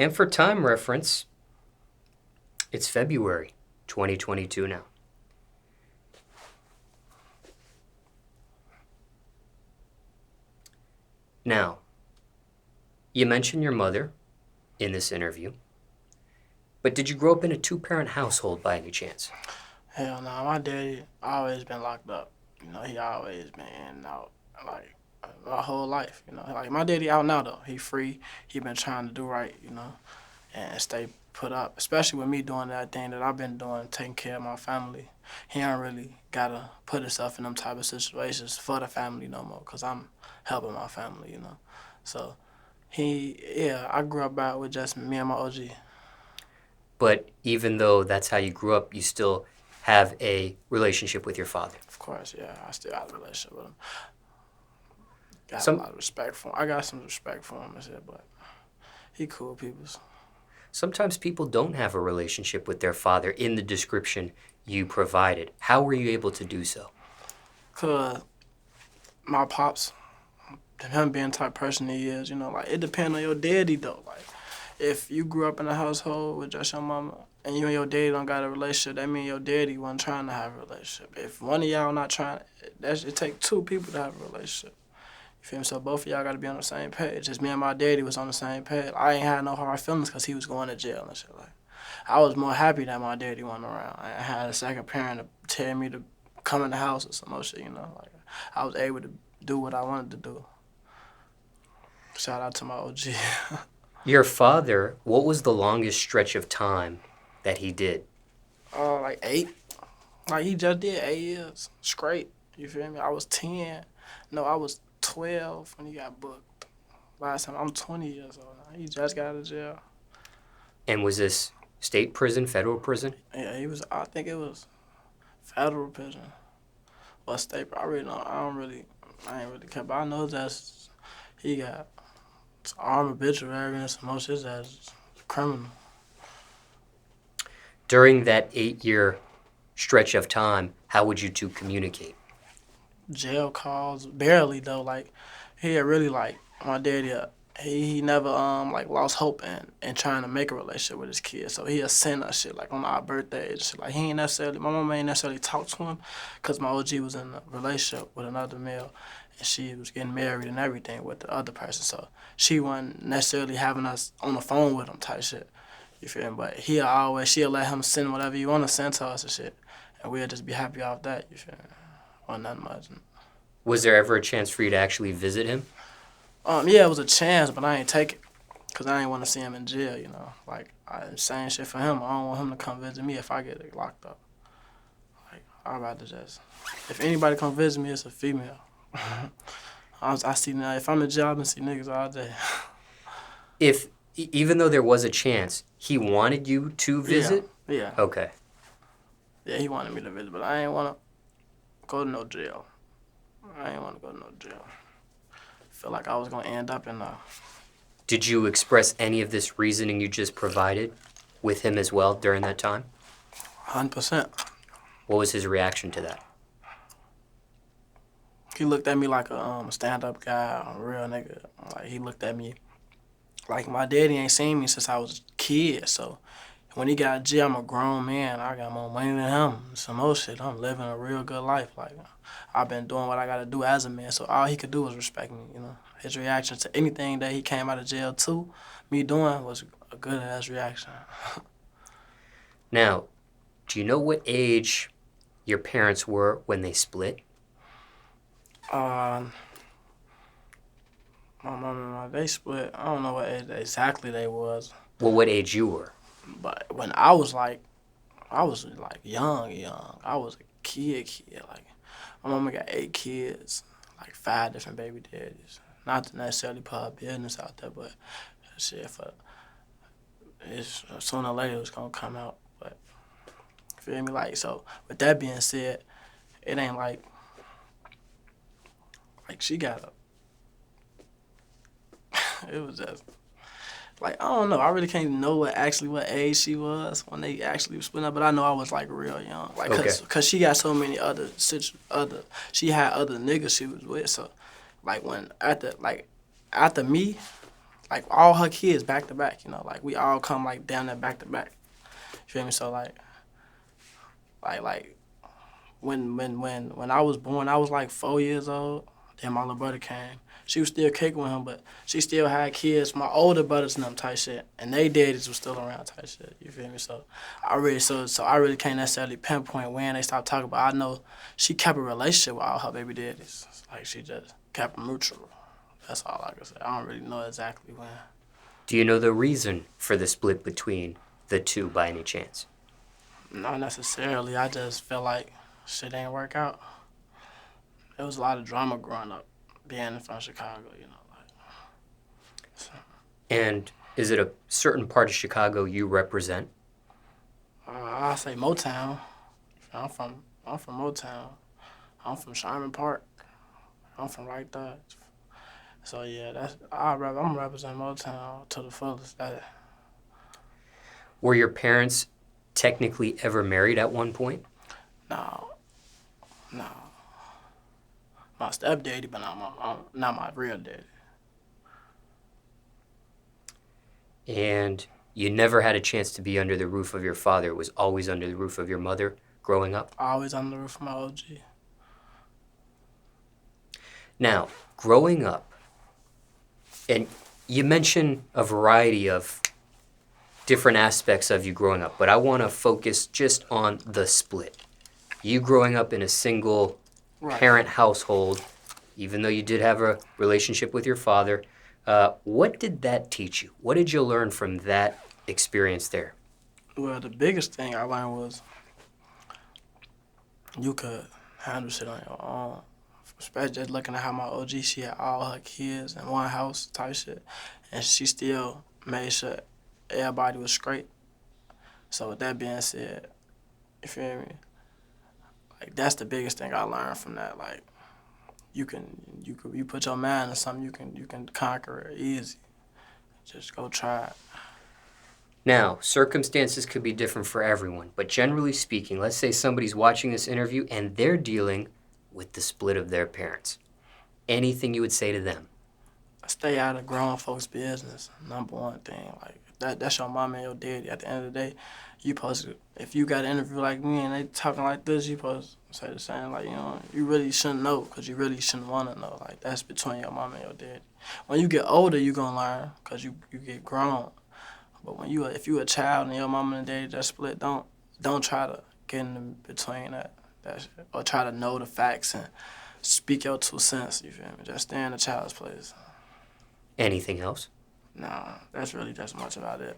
And for time reference, it's February 2022 now. Now, you mentioned your mother in this interview, but did you grow up in a two-parent household by any chance? Hell no, my daddy always been locked up. You know, he always been in and out, like, my whole life, you know. Like, my daddy out now, though. He free. He been trying to do right, you know, and stay put up, especially with me doing that thing that I've been doing, taking care of my family. He don't really got to put himself in them type of situations for the family no more, because I'm helping my family, you know. So, I grew up out with just me and my OG. But even though that's how you grew up, you still have a relationship with your father. Of course, yeah, I still have a relationship with him. Got Some- a lot of respect for him. I got some respect for him and shit, but he cool peoples. Sometimes people don't have a relationship with their father in the description you provided. How were you able to do so? Cause my pops, him being the type of person he is, you know, like, it depends on your daddy though. Like, if you grew up in a household with just your mama and you and your daddy don't got a relationship, that means your daddy wasn't trying to have a relationship. If one of y'all not trying, it take two people to have a relationship. You feel me? So both of y'all got to be on the same page. Just me and my daddy was on the same page. I ain't had no hard feelings because he was going to jail and shit. Like, I was more happy that my daddy wasn't around. I had a second parent to tell me to come in the house or some more shit, you know. Like, I was able to do what I wanted to do. Shout out to my OG. Your father, what was the longest stretch of time that he did? Like 8. Like, he just did 8 years straight. You feel me? I was 10. No, I was 12 when he got booked. Last time, I'm 20 years old now. He just got out of jail. And was this state prison, federal prison? Yeah, I think it was federal prison. Or state, I really don't, I ain't really care. But I know that's, he got armed obituary and some more shit that's criminal. During that 8-year stretch of time, how would you two communicate? Jail calls, barely though. Like, he had really, like, my daddy, he never like lost hope in trying to make a relationship with his kids. So he'll send us shit like on our birthdays. Shit. Like, my mama ain't necessarily talked to him because my OG was in a relationship with another male and she was getting married and everything with the other person. So she wasn't necessarily having us on the phone with him type shit. You feel me? But she'll let him send whatever you want to send to us and shit. And we'll just be happy off that, you feel me? Or nothing much. Was there ever a chance for you to actually visit him? Yeah, it was a chance, but I ain't take it. Because I ain't want to see him in jail, you know. Like, same shit for him. I don't want him to come visit me if I get locked up. Like, I'd rather just, if anybody come visit me, it's a female. I see now, if I'm in jail, I can see niggas all day. Even though there was a chance, he wanted you to visit? Yeah. Okay. Yeah, he wanted me to visit, but I ain't want to go to no jail. I ain't want to go to no jail. Feel like I was going to end up in Did you express any of this reasoning you just provided with him as well during that time? 100%. What was his reaction to that? He looked at me like a stand-up guy, a real nigga. Like, he looked at me like my daddy ain't seen me since I was a kid. So when he got out of jail, I'm a grown man. I got more money than him. Some more shit. I'm living a real good life. Like, I've been doing what I got to do as a man. So all he could do was respect me, you know. His reaction to anything that he came out of jail to, me doing, was a good-ass reaction. Now, do you know what age your parents were when they split? My mama, they split. I don't know what age exactly they was. Well, what age you were? But when I was young. I was a kid. Like, my mama got 8 kids, like 5 different baby daddies. Not to necessarily put her business out there, but shit, sooner or later it's gonna come out. But feel me, like, so with that being said, it ain't like she got it was just like, I don't know. I really can't know what age she was when they actually were splitting up, but I know I was like real young. Like, cause she got so many she had other niggas she was with. So, like, after me, like all her kids back to back, you know, like we all come like down there back to back. You feel me? So like when I was born, I was like 4 years old. Then my little brother came. She was still kicking with him, but she still had kids, my older brothers and them type shit, and they daddies was still around type shit. You feel me? So I really can't necessarily pinpoint when they stopped talking, but I know she kept a relationship with all her baby daddies. Like she just kept them neutral. That's all I can say. I don't really know exactly when. Do you know the reason for the split between the two by any chance? Not necessarily. I just feel like shit ain't work out. There was a lot of drama growing up, being from Chicago, you know. So. And is it a certain part of Chicago you represent? I say Motown. I'm from Motown. I'm from Sherman Park. I'm from right there. So yeah, I'm representing Motown to the fullest. Were your parents technically ever married at one point? No. My stepdaddy, but not my real daddy. And you never had a chance to be under the roof of your father. It was always under the roof of your mother growing up? Always under the roof of my OG. Now, growing up, and you mentioned a variety of different aspects of you growing up, but I want to focus just on the split. You growing up in a single parent household, even though you did have a relationship with your father, what did that teach you? What did you learn from that experience there? Well, the biggest thing I learned was you could handle shit on your own. Especially just looking at how my OG, she had all her kids in one house type shit, and she still made sure everybody was straight. So with that being said, you feel me? Like that's the biggest thing I learned from that. Like you put your mind to something, you can conquer it easy. Just go try it. Now, circumstances could be different for everyone, but generally speaking, let's say somebody's watching this interview and they're dealing with the split of their parents. Anything you would say to them? Stay out of grown folks' business. Number one thing, like that's your mama and your daddy. At the end of the day, you supposed to, if you got an interview like me and they talking like this, you supposed to say the same. Like, you know, you really shouldn't know because you really shouldn't want to know. Like, that's between your mama and your daddy. When you get older, you going to learn because you get grown. But if you a child and your mama and daddy just split, don't try to get in between that shit, or try to know the facts and speak your 2 cents, you feel me? Just stay in the child's place. Anything else? No, that's really just much about it.